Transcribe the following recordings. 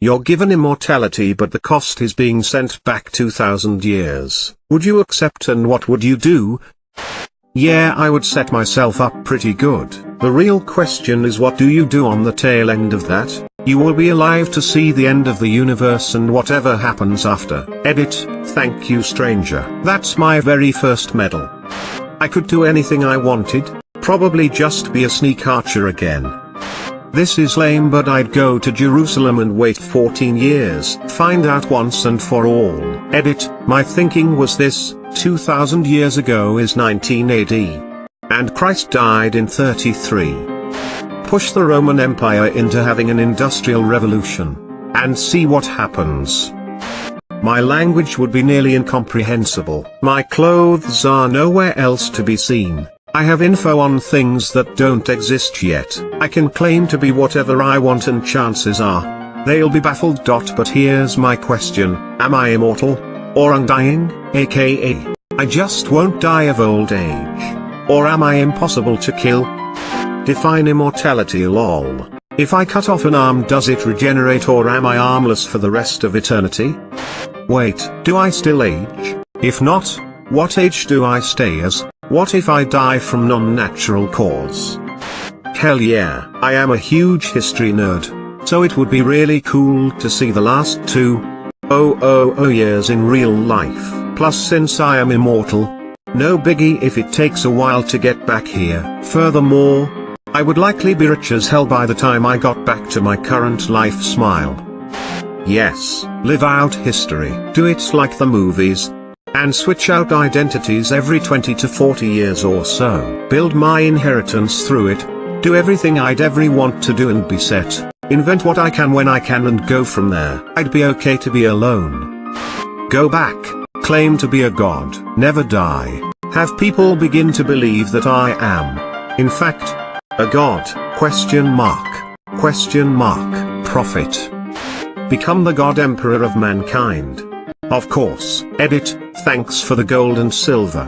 You're given immortality, but the cost is being sent back 2000 years. Would you accept, and what would you do? Yeah, I would set myself up pretty good. The real question is, what do you do on the tail end of that? You will be alive to see the end of the universe and whatever happens after. Edit, thank you stranger. That's my very first medal. I could do anything I wanted, probably just be a sneak archer again. This is lame, but I'd go to Jerusalem and wait 14 years, find out once and for all. Edit, my thinking was this: 2000 years ago is 19 AD. And Christ died in 33. Push the Roman Empire into having an industrial revolution, and see what happens. My language would be nearly incomprehensible. My clothes are nowhere else to be seen. I have info on things that don't exist yet. I can claim to be whatever I want, and chances are they'll be baffled. But here's my question: am I immortal? Or undying, aka I just won't die of old age? Or am I impossible to kill? Define immortality, lol. If I cut off an arm, does it regenerate, or am I armless for the rest of eternity? Wait, do I still age? If not, what age do I stay as? What if I die from non-natural cause? Hell yeah, I am a huge history nerd, so it would be really cool to see the last 2,000 years in real life. Plus, since I am immortal, no biggie if it takes a while to get back here. Furthermore, I would likely be rich as hell by the time I got back to my current life. Smile. Yes, live out history. Do it like the movies, and switch out identities every 20 to 40 years or so. Build my inheritance through it. Do everything I'd ever want to do and be set. Invent what I can when I can and go from there. I'd be okay to be alone. Go back. Claim to be a god. Never die. Have people begin to believe that I am, in fact, a god? Question mark. Prophet. Become the god emperor of mankind. Of course. Edit, thanks for the gold and silver.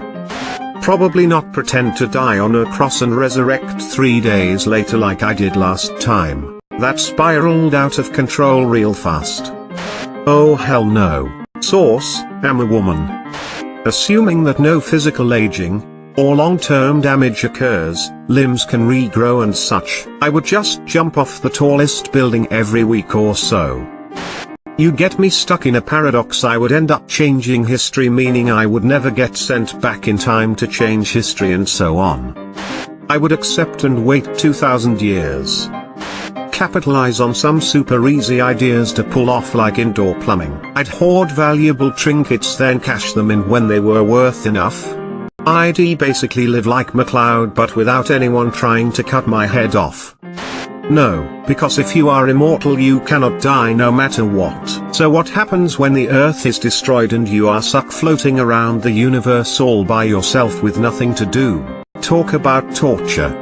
Probably not pretend to die on a cross and resurrect 3 days later like I did last time. That spiraled out of control real fast. Oh hell no. Source, am a woman. Assuming that no physical aging or long-term damage occurs, limbs can regrow and such, I would just jump off the tallest building every week or so. You get me stuck in a paradox. I would end up changing history, meaning I would never get sent back in time to change history, and so on. I would accept and wait 2000 years. Capitalize on some super easy ideas to pull off, like indoor plumbing. I'd hoard valuable trinkets, then cash them in when they were worth enough. I'd basically live like MacLeod, but without anyone trying to cut my head off. No, because if you are immortal you cannot die no matter what. So what happens when the earth is destroyed and you are stuck floating around the universe all by yourself with nothing to do? Talk about torture.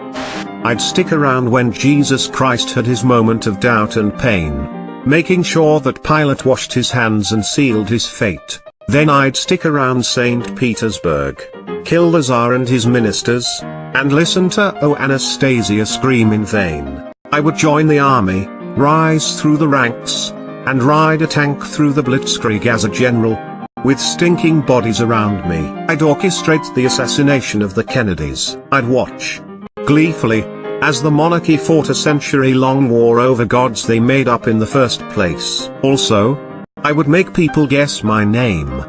I'd stick around when Jesus Christ had his moment of doubt and pain, making sure that Pilate washed his hands and sealed his fate. Then I'd stick around St. Petersburg, kill the Tsar and his ministers, and listen to Anastasia scream in vain. I would join the army, rise through the ranks, and ride a tank through the blitzkrieg as a general. With stinking bodies around me, I'd orchestrate the assassination of the Kennedys. I'd watch gleefully as the monarchy fought a century-long war over gods they made up in the first place. Also, I would make people guess my name.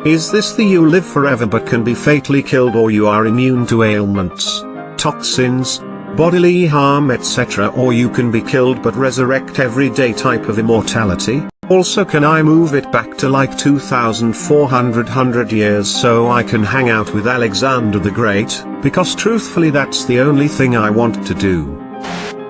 Is this the you live forever but can be fatally killed, or you are immune to ailments, toxins, bodily harm, etc., or you can be killed but resurrect every day type of immortality? Also, can I move it back to like 2400 years so I can hang out with Alexander the Great? Because truthfully that's the only thing I want to do.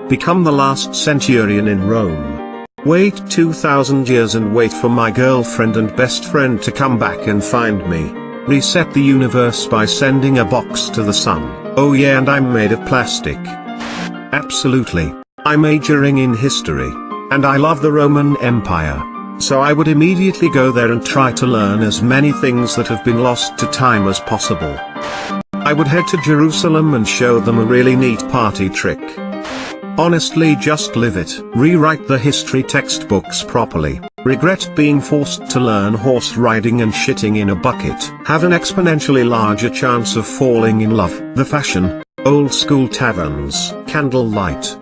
Become the last centurion in Rome. Wait 2000 years and wait for my girlfriend and best friend to come back and find me. Reset the universe by sending a box to the sun. Oh yeah, and I'm made of plastic. Absolutely. I'm majoring in history, and I love the Roman Empire, so I would immediately go there and try to learn as many things that have been lost to time as possible. I would head to Jerusalem and show them a really neat party trick. Honestly, just live it. Rewrite the history textbooks properly. Regret being forced to learn horse riding and shitting in a bucket. Have an exponentially larger chance of falling in love. The fashion. Old school taverns. Candlelight.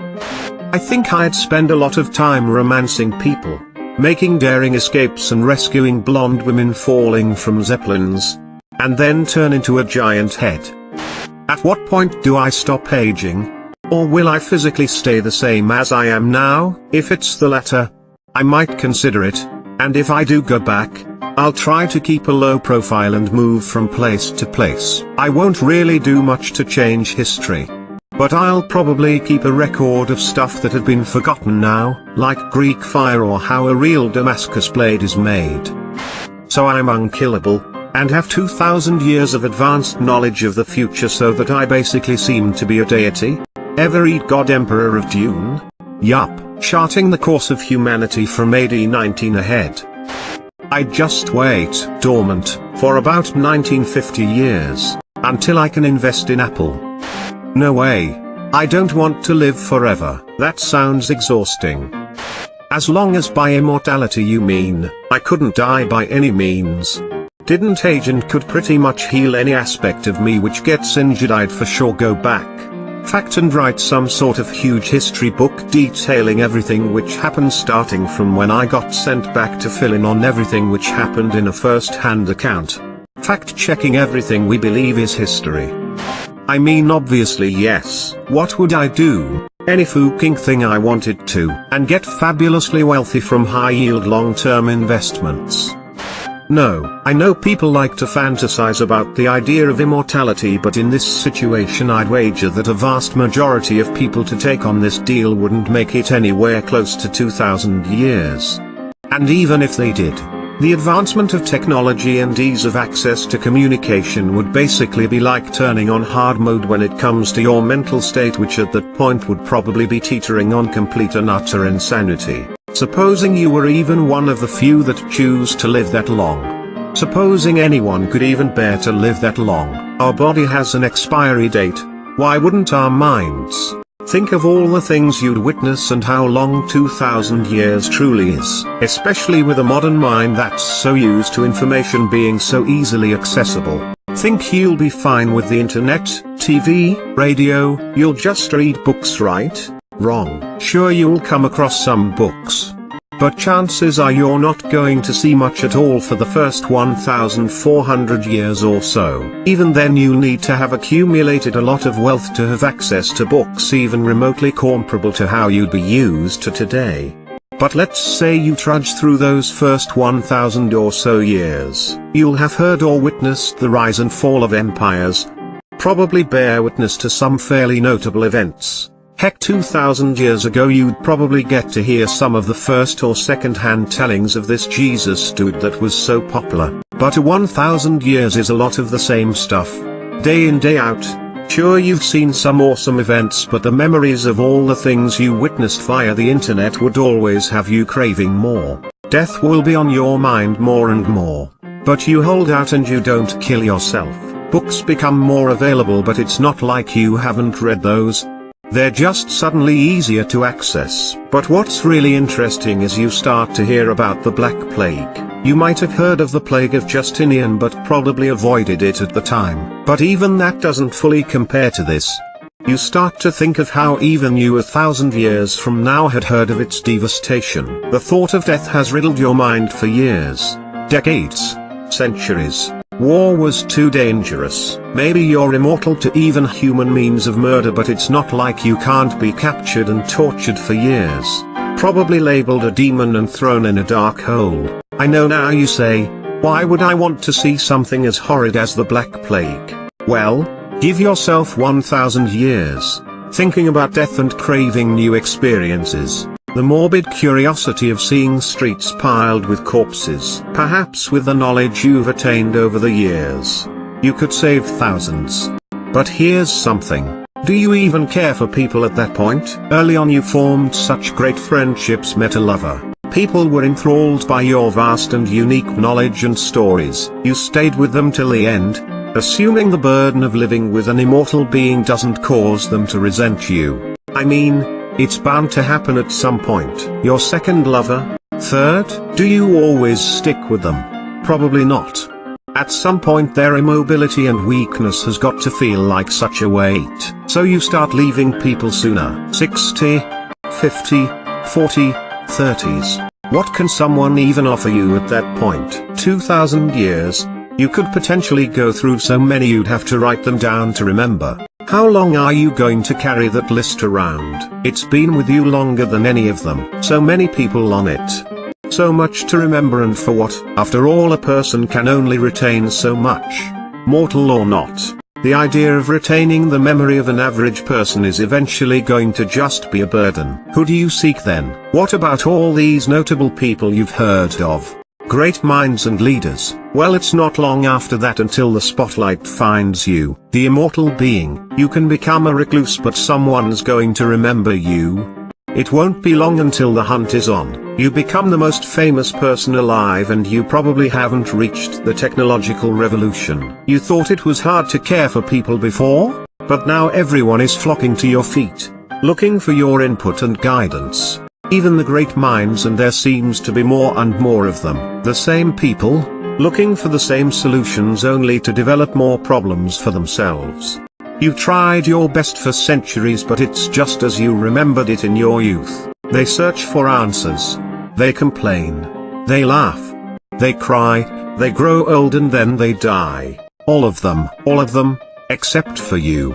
I think I'd spend a lot of time romancing people. Making daring escapes and rescuing blonde women falling from zeppelins. And then turn into a giant head. At what point do I stop aging? Or will I physically stay the same as I am now? If it's the latter, I might consider it, and if I do go back, I'll try to keep a low profile and move from place to place. I won't really do much to change history. But I'll probably keep a record of stuff that have been forgotten now, like Greek fire or how a real Damascus blade is made. So I'm unkillable, and have 2,000 years of advanced knowledge of the future, so that I basically seem to be a deity? Ever read God Emperor of Dune? Yup, charting the course of humanity from AD 19 ahead. I'd just wait, dormant, for about 1950 years, until I can invest in Apple. No way. I don't want to live forever. That sounds exhausting. As long as by immortality you mean, I couldn't die by any means. Didn't age and could pretty much heal any aspect of me which gets injured, I'd for sure go back. Fact and write some sort of huge history book detailing everything which happened, starting from when I got sent back to fill in on everything which happened in a first-hand account. Fact-checking everything we believe is history. I mean, obviously yes. What would I do? Any fucking thing I wanted to, and get fabulously wealthy from high-yield long-term investments. No, I know people like to fantasize about the idea of immortality, but in this situation I'd wager that a vast majority of people to take on this deal wouldn't make it anywhere close to 2,000 years. And even if they did, the advancement of technology and ease of access to communication would basically be like turning on hard mode when it comes to your mental state, which at that point would probably be teetering on complete and utter insanity. Supposing you were even one of the few that choose to live that long. Supposing anyone could even bear to live that long. Our body has an expiry date. Why wouldn't our minds? Think of all the things you'd witness and how long 2,000 years truly is. Especially with a modern mind that's so used to information being so easily accessible. Think you'll be fine with the internet, TV, radio, you'll just read books, right? Wrong. Sure, you'll come across some books. But chances are you're not going to see much at all for the first 1,400 years or so. Even then you'll need to have accumulated a lot of wealth to have access to books even remotely comparable to how you'd be used to today. But let's say you trudge through those first 1,000 or so years. You'll have heard or witnessed the rise and fall of empires. Probably bear witness to some fairly notable events. Heck, 2,000 years ago you'd probably get to hear some of the first or second-hand tellings of this Jesus dude that was so popular. But 1,000 years is a lot of the same stuff. Day in, day out. Sure, you've seen some awesome events, but the memories of all the things you witnessed via the internet would always have you craving more. Death will be on your mind more and more. But you hold out and you don't kill yourself. Books become more available, but it's not like you haven't read those. They're just suddenly easier to access. But what's really interesting is you start to hear about the Black Plague. You might have heard of the plague of Justinian but probably avoided it at the time. But even that doesn't fully compare to this. You start to think of how even you 1,000 years from now had heard of its devastation. The thought of death has riddled your mind for years, decades, centuries. War was too dangerous. Maybe you're immortal to even human means of murder, but it's not like you can't be captured and tortured for years. Probably labeled a demon and thrown in a dark hole. I know now you say, why would I want to see something as horrid as the Black Plague? Well, give yourself 1,000 years, thinking about death and craving new experiences. The morbid curiosity of seeing streets piled with corpses. Perhaps with the knowledge you've attained over the years, you could save thousands. But here's something. Do you even care for people at that point? Early on you formed such great friendships, met a lover. People were enthralled by your vast and unique knowledge and stories. You stayed with them till the end, assuming the burden of living with an immortal being doesn't cause them to resent you. I mean, It's bound to happen at some point. Your second lover? Third? Do you always stick with them? Probably not. At some point their immobility and weakness has got to feel like such a weight. So you start leaving people sooner. 60, 50, 40, 30s. What can someone even offer you at that point? 2,000 years? You could potentially go through so many you'd have to write them down to remember. How long are you going to carry that list around? It's been with you longer than any of them. So many people on it. So much to remember, and for what? After all, a person can only retain so much. Mortal or not. The idea of retaining the memory of an average person is eventually going to just be a burden. Who do you seek then? What about all these notable people you've heard of? Great minds and leaders. Well, it's not long after that until the spotlight finds you. The immortal being. You can become a recluse, but someone's going to remember you. It won't be long until the hunt is on. You become the most famous person alive, and you probably haven't reached the technological revolution. You thought it was hard to care for people before? But now everyone is flocking to your feet, looking for your input and guidance. Even the great minds, and there seems to be more and more of them. The same people, looking for the same solutions only to develop more problems for themselves. You've tried your best for centuries, but it's just as you remembered it in your youth. They search for answers. They complain. They laugh. They cry. They grow old and then they die. All of them, except for you.